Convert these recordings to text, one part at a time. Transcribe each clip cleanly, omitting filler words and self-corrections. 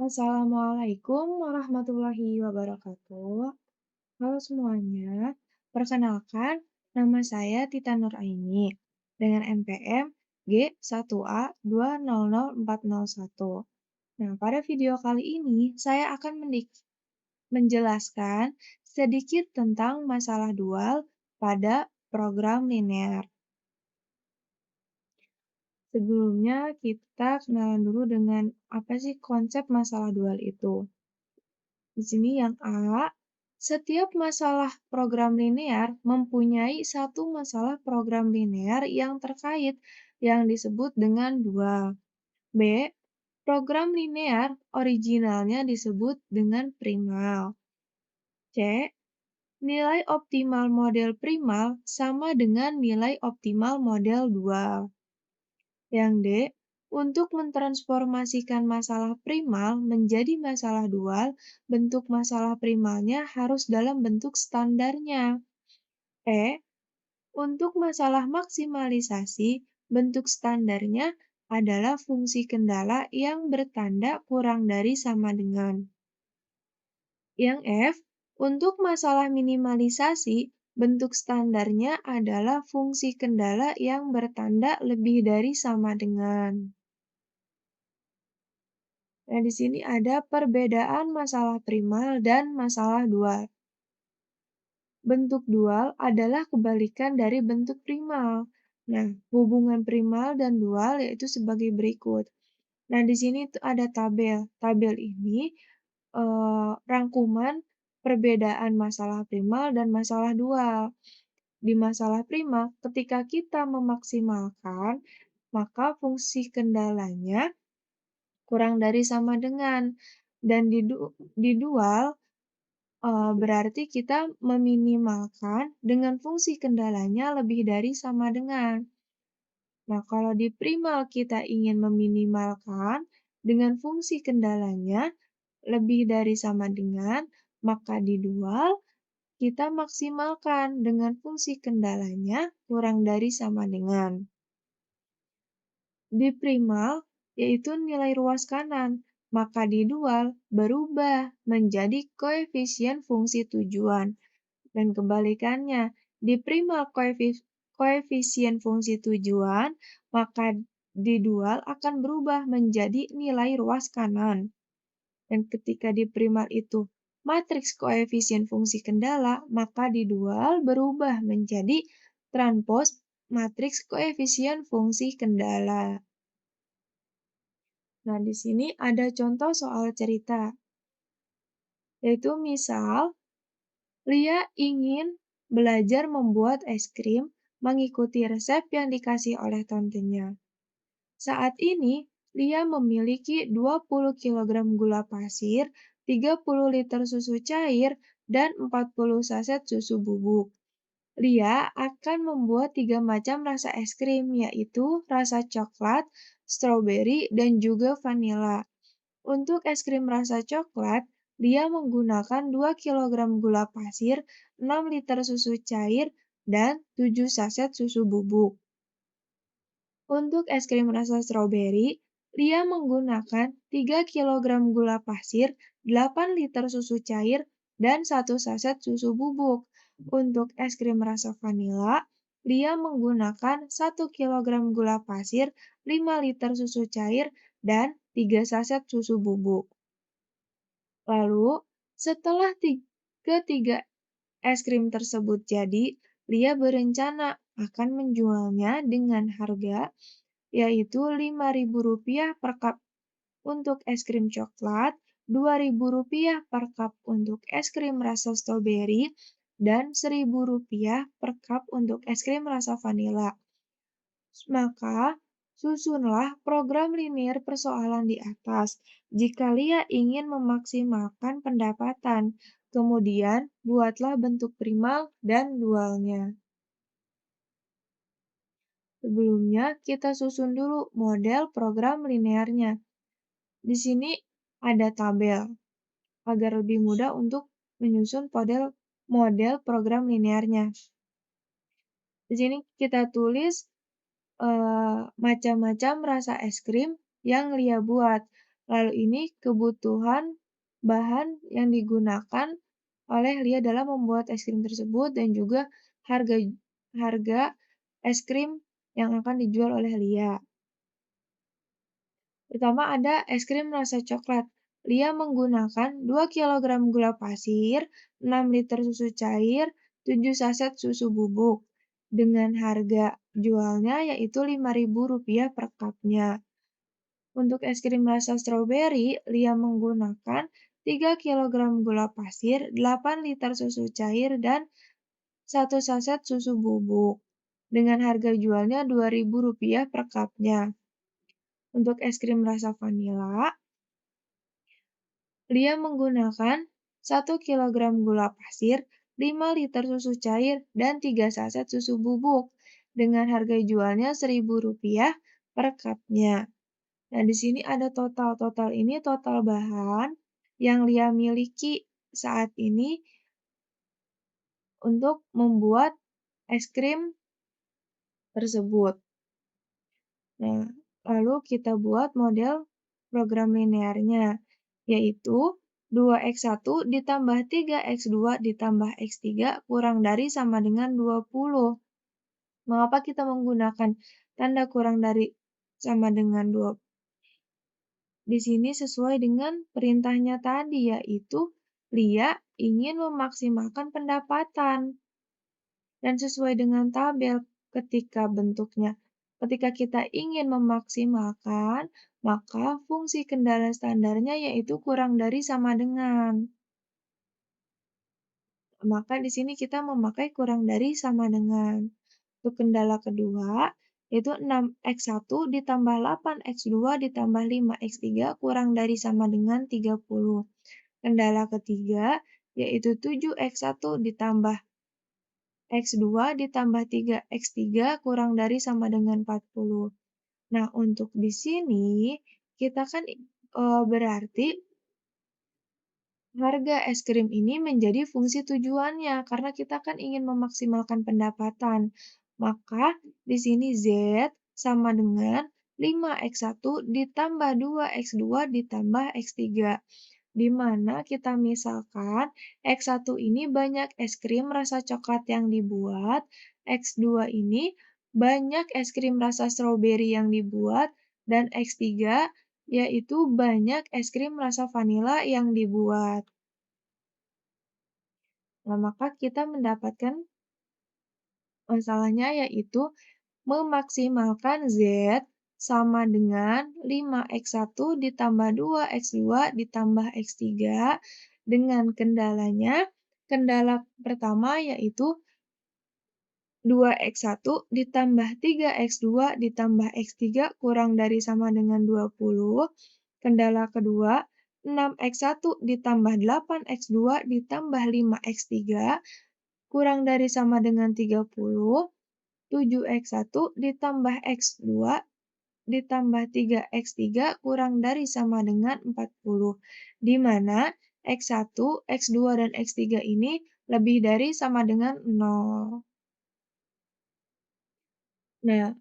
Assalamualaikum warahmatullahi wabarakatuh. Halo semuanya, perkenalkan nama saya Tita Nuraini dengan NPM G1A200401. Nah, pada video kali ini saya akan menjelaskan sedikit tentang masalah dual pada program linear. Sebelumnya kita kenalan dulu dengan apa sih konsep masalah dual itu. Di sini yang A, setiap masalah program linear mempunyai satu masalah program linear yang terkait yang disebut dengan dual. B, program linear originalnya disebut dengan primal. C, nilai optimal model primal sama dengan nilai optimal model dual. Yang D, untuk mentransformasikan masalah primal menjadi masalah dual, bentuk masalah primalnya harus dalam bentuk standarnya. E, untuk masalah maksimalisasi, bentuk standarnya adalah fungsi kendala yang bertanda kurang dari sama dengan. Yang F, untuk masalah minimalisasi, bentuk standarnya adalah fungsi kendala yang bertanda lebih dari sama dengan. Nah, di sini ada perbedaan masalah primal dan masalah dual. Bentuk dual adalah kebalikan dari bentuk primal. Nah, hubungan primal dan dual yaitu sebagai berikut. Nah, di sini tuh ada tabel. Tabel ini rangkuman perbedaan masalah primal dan masalah dual. Di masalah primal, ketika kita memaksimalkan, maka fungsi kendalanya kurang dari sama dengan. Dan di dual, berarti kita meminimalkan dengan fungsi kendalanya lebih dari sama dengan. Nah, kalau di primal kita ingin meminimalkan dengan fungsi kendalanya lebih dari sama dengan, maka di dual kita maksimalkan dengan fungsi kendalanya kurang dari sama dengan. Di primal, yaitu nilai ruas kanan, maka di dual berubah menjadi koefisien fungsi tujuan. Dan kebalikannya, di primal koefisien fungsi tujuan, maka di dual akan berubah menjadi nilai ruas kanan. Dan ketika di primal itu matriks koefisien fungsi kendala, maka di dual berubah menjadi transpos matriks koefisien fungsi kendala. Nah, di sini ada contoh soal cerita, yaitu misal, Lia ingin belajar membuat es krim mengikuti resep yang dikasih oleh tantenya. Saat ini, Lia memiliki 20 kilogram gula pasir, 30 liter susu cair, dan 40 saset susu bubuk. Lia akan membuat 3 macam rasa es krim, yaitu rasa coklat, stroberi, dan juga vanila. Untuk es krim rasa coklat, Lia menggunakan 2 kilogram gula pasir, 6 liter susu cair, dan 7 saset susu bubuk. Untuk es krim rasa stroberi, Lia menggunakan 3 kilogram gula pasir, 8 liter susu cair, dan 1 saset susu bubuk. Untuk es krim rasa vanila, Lia menggunakan 1 kilogram gula pasir, 5 liter susu cair, dan 3 saset susu bubuk. Lalu, setelah ketiga es krim tersebut jadi, Lia berencana akan menjualnya dengan harga yaitu Rp5.000 per cup untuk es krim coklat, Rp2.000 per cup untuk es krim rasa stroberi, dan Rp1.000 per cup untuk es krim rasa vanila. Maka, susunlah program linear persoalan di atas. Jika Lia ingin memaksimalkan pendapatan, kemudian buatlah bentuk primal dan dualnya. Sebelumnya, kita susun dulu model program linearnya. Di sini ada tabel, agar lebih mudah untuk menyusun model program linearnya. Di sini kita tulis macam-macam rasa es krim yang Lia buat. Lalu ini kebutuhan bahan yang digunakan oleh Lia dalam membuat es krim tersebut dan juga harga harga es krim yang akan dijual oleh Lia. Pertama ada es krim rasa coklat. Lia menggunakan 2 kilogram gula pasir, 6 liter susu cair, 7 saset susu bubuk. Dengan harga jualnya yaitu Rp5.000 per cupnya. Untuk es krim rasa stroberi, Lia menggunakan 3 kilogram gula pasir, 8 liter susu cair, dan 1 saset susu bubuk. Dengan harga jualnya Rp2.000 per cupnya. Untuk es krim rasa vanila, Lia menggunakan 1 kilogram gula pasir, 5 liter susu cair, dan 3 saset susu bubuk. Dengan harga jualnya Rp1.000 per cupnya. Nah, di sini ada total. Total ini total bahan yang Lia miliki saat ini untuk membuat es krim tersebut. Nah, lalu kita buat model program linearnya, yaitu 2x1 ditambah 3x2 ditambah x3 kurang dari sama dengan 20. Mengapa kita menggunakan tanda kurang dari sama dengan 20? Di sini sesuai dengan perintahnya tadi, yaitu Lia ingin memaksimalkan pendapatan. Dan sesuai dengan tabel ketika kita ingin memaksimalkan, maka fungsi kendala standarnya yaitu kurang dari sama dengan. Maka di sini kita memakai kurang dari sama dengan. Untuk kendala kedua, yaitu 6x1 ditambah 8x2 ditambah 5x3 kurang dari sama dengan 30. Kendala ketiga, yaitu 7x1 ditambah X2 ditambah 3X3 kurang dari sama dengan 40. Nah, untuk di sini kita kan berarti harga es krim ini menjadi fungsi tujuannya karena kita kan ingin memaksimalkan pendapatan. Maka di sini Z sama dengan 5X1 ditambah 2X2 ditambah X3. Di mana kita misalkan X1 ini banyak es krim rasa coklat yang dibuat, X2 ini banyak es krim rasa stroberi yang dibuat, dan X3 yaitu banyak es krim rasa vanila yang dibuat. Nah, maka kita mendapatkan masalahnya yaitu memaksimalkan Z sama dengan 5x1 ditambah 2x2 ditambah x3 dengan kendalanya. Kendala pertama yaitu 2x1 ditambah 3x2 ditambah x3 kurang dari sama dengan 20. Kendala kedua, 6x1 ditambah 8x2 ditambah 5x3 kurang dari sama dengan 30. 7x1 ditambah x2 ditambah 3x3 kurang dari sama dengan 40, di mana x1, x2, dan x3 ini lebih dari sama dengan 0. Nah,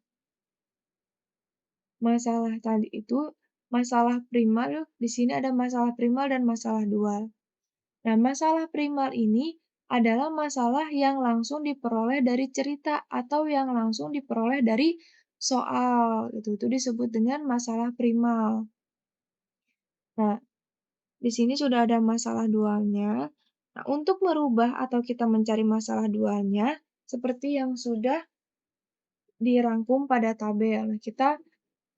masalah tadi itu masalah primal, di sini ada masalah primal dan masalah dual. Nah, masalah primal ini adalah masalah yang langsung diperoleh dari cerita atau yang langsung diperoleh dari soal. Itu disebut dengan masalah primal. Nah, di sini sudah ada masalah dualnya. Nah, untuk merubah atau kita mencari masalah dualnya, seperti yang sudah dirangkum pada tabel. Nah, kita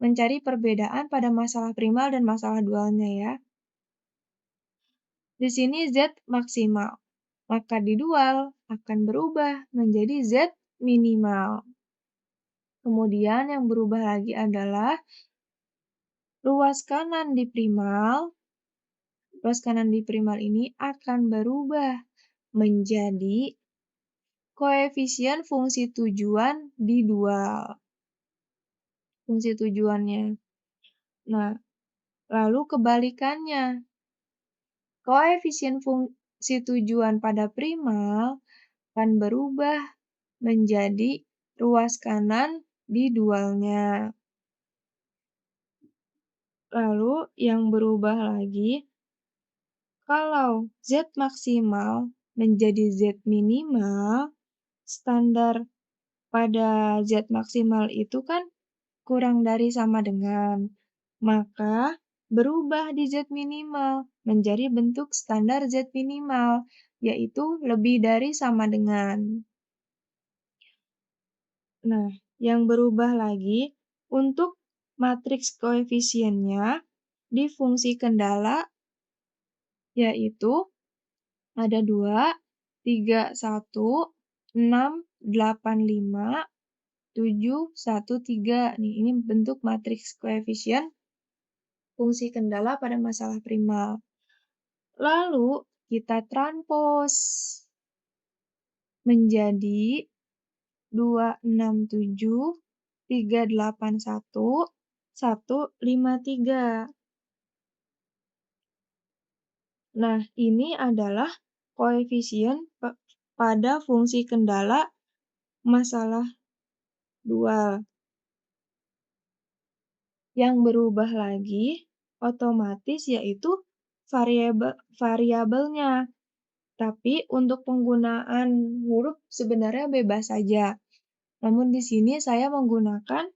mencari perbedaan pada masalah primal dan masalah dualnya ya. Di sini Z maksimal, maka di dual akan berubah menjadi Z minimal. Kemudian yang berubah lagi adalah ruas kanan di primal. Ruas kanan di primal ini akan berubah menjadi koefisien fungsi tujuan di dual. Fungsi tujuannya. Nah, lalu kebalikannya. Koefisien fungsi tujuan pada primal akan berubah menjadi ruas kanan di dualnya. Lalu yang berubah lagi, kalau Z maksimal menjadi Z minimal, standar pada Z maksimal itu kan kurang dari sama dengan, maka berubah di Z minimal menjadi bentuk standar Z minimal, yaitu lebih dari sama dengan. Nah, yang berubah lagi untuk matriks koefisiennya di fungsi kendala, yaitu ada 2, 3, 1, 6, 8, 5, 7, 1, 3. Nih, ini bentuk matriks koefisien fungsi kendala pada masalah primal. Lalu kita transpos menjadi 267, 381, 153. Nah, ini adalah koefisien pada fungsi kendala masalah dual. Yang berubah lagi otomatis yaitu variabelnya. Tapi untuk penggunaan huruf sebenarnya bebas saja. Namun di sini saya menggunakan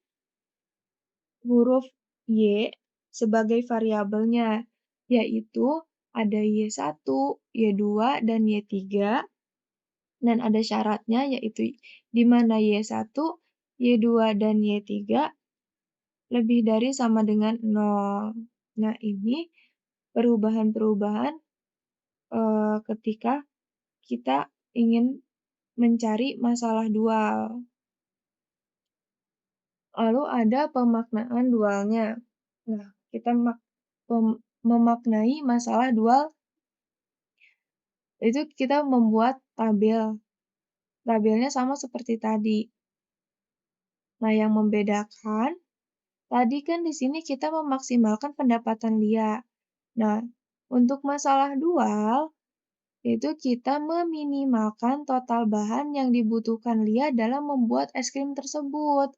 huruf Y sebagai variabelnya, yaitu ada Y1, Y2, dan Y3, dan ada syaratnya yaitu di mana Y1, Y2, dan Y3 lebih dari sama dengan 0. Nah, ini perubahan-perubahan ketika kita ingin mencari masalah dual. Lalu ada pemaknaan dualnya. Nah, kita memaknai masalah dual itu kita membuat tabel. Tabelnya sama seperti tadi. Nah, yang membedakan, tadi kan di sini kita memaksimalkan pendapatan Lia. Nah, untuk masalah dual, itu kita meminimalkan total bahan yang dibutuhkan Lia dalam membuat es krim tersebut.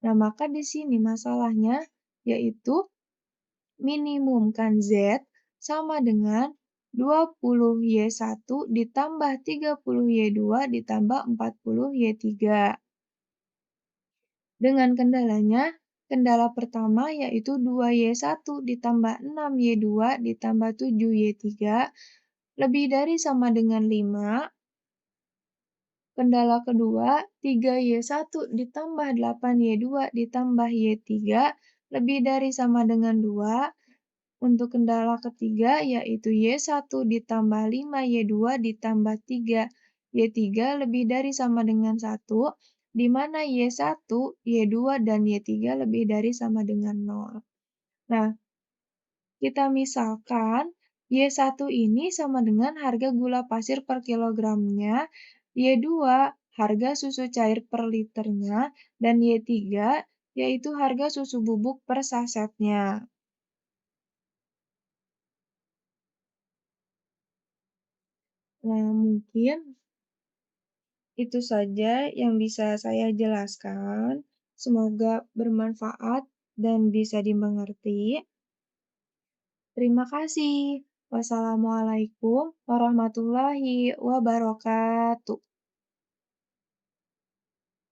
Nah, maka di sini masalahnya yaitu minimumkan Z sama dengan 20Y1 ditambah 30Y2 ditambah 40Y3. Dengan kendalanya, kendala pertama yaitu 2Y1 ditambah 6Y2 ditambah 7Y3 lebih dari sama dengan 5. Kendala kedua, 3Y1 ditambah 8Y2 ditambah Y3 lebih dari sama dengan 2. Untuk kendala ketiga, yaitu Y1 ditambah 5Y2 ditambah 3Y3 lebih dari sama dengan 1, di mana Y1, Y2, dan Y3 lebih dari sama dengan 0. Nah, kita misalkan Y1 ini sama dengan harga gula pasir per kilogramnya, Y2 harga susu cair per liternya, dan Y3 yaitu harga susu bubuk per sasetnya. Nah, mungkin itu saja yang bisa saya jelaskan. Semoga bermanfaat dan bisa dimengerti. Terima kasih. Wassalamualaikum warahmatullahi wabarakatuh.